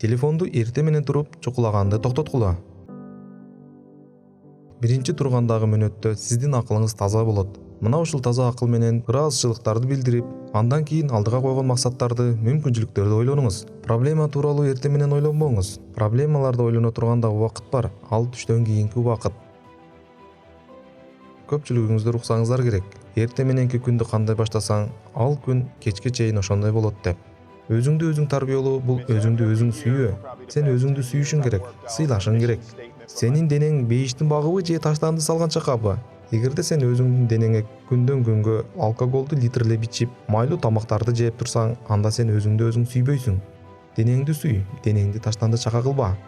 Телефонду эрте менен туруп чукулаганды токтоткула. Биринчи тургандагы мүнөттө сиздин акылыңыз таза болот. Мына ушул таза акыл менен ыраазычылыктарды билдирип, андан кийин алдыга койгон максаттарды, мүмкүнчүлүктөрдү ойлонуңуз. Проблема тууралуу эрте менен ойлонбоңуз. Проблемаларды ойлоно турганда убакыт бар, ал түштөн кийинки убакыт. Көпчүлүгүңүздөр уксаңыздар керек. Эрте мененки күндү кандай баштасаң, ал күн кечке чейин ошондой болот деп. Өзүңдү өзүң тарбиялоо бул өзүңдү өзүң сүйүү. Сен өзүңдү сүйүшүң керек, сыйлашың керек. Сенин денең бейиштин багыбы же таштанды салган чакабы? Эгерде сен өзүңдүн денеңе күндөн күнгө алкоголду литрлеп ичип, майлуу тамактарды жеп турсаң, анда сен өзүңдү өзүң сүйбөйсүң. Денеңди сүй, денеңди таштанды чака кылба.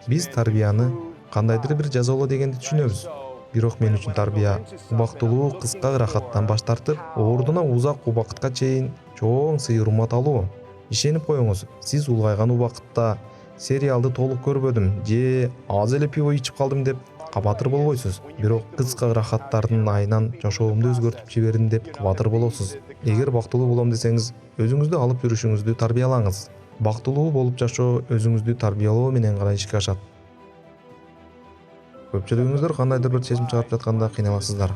Биз тарбияны кандайдыр бир жазалоо дегенди түшүнөбүз. Бирок мен үчүн тарбия убактылуу кыска ырахаттан баш тартып, ордуна узак убакытка чейин чоң сый урмат алуу. Ишенип коюңуз, сиз улгайган убакытта сериалды толук көрбөдүм же аз эле пиво ичип калдым деп кабатыр болбойсуз. Бирок кыска ырахаттардын айынан жашоомду өзгөртүп жибердим деп кабатыр болосуз. Эгер бактылуу болом десеңиз, өзүңүздү алып жүрүшүңүздү тарбиялаңыз. Бактылуу болуп жашоо өзүңүздү тарбиялоо менен гана ишке ашат. Көпчүлүгүңүздөр кандайдыр бир чечим чыгарып жатканда кыйналасыздар.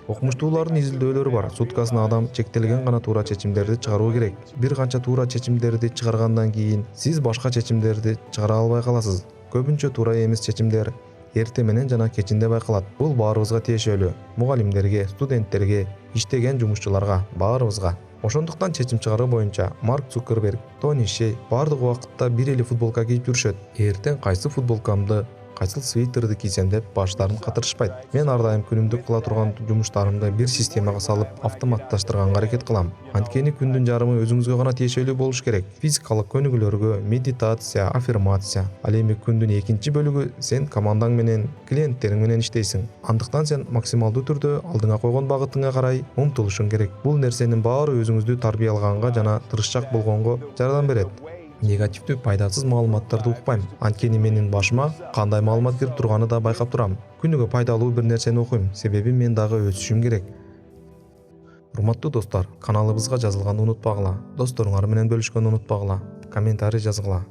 Окумуштуулардын изилдөөлөрү бар. Суткасына адам чектелген гана туура чечимдерди чыгаруу керек. Бир канча туура чечимдерди чыгаргандан кийин сиз башка чечимдерди чыгара албай каласыз. Көбүнчө туура эмес чечимдер эрте менен жана кечинде байкалат. Бул баарыбызга тиешелүү. Мугалимдерге, студенттерге, иштеген жумушчуларга, баарыбызга. Ошондуктан чечим чыгаруу боюнча Марк Цукерберг, Тони Шей баардык убакытта бир эле футболка кийип жүрүшөт. Эртең кайсы футболкамды, кайсыл свитерди кийсем деп баштарын катырышпайт. Мен ар дайым күнүмдүк кыла турган жумуштарымды бир системага салып, автоматташтырганга аракет кылам. Анткени күндүн жарымы өзүңүзгө гана тиешелүү болуш керек. Физикалык көнүгүүлөргө, медитация, аффирмация. Ал эми күндүн экинчи бөлүгү сен командаң менен, клиенттериң менен иштейсиң. Андыктан сен максималдуу түрдө алдыңа койгон багытыңа карай умтулушуң керек. Бул нерсенин баары өзүңүздү тарбиялаганга жана тырышчак болгонго жардам берет. Негативдүү пайдасыз маалыматтарды укпайм. Анткени менин башыма кандай маалымат кирип турганын да байкап турам. Күнүгө пайдалуу бир нерсени окуйм, себеби мен дагы өсүшүм керек. Урматтуу достор, каналыбызга жазылганды унутпагыла. Досторуңар менен бөлүшкөндү унутпагыла. Комментарий жазгыла.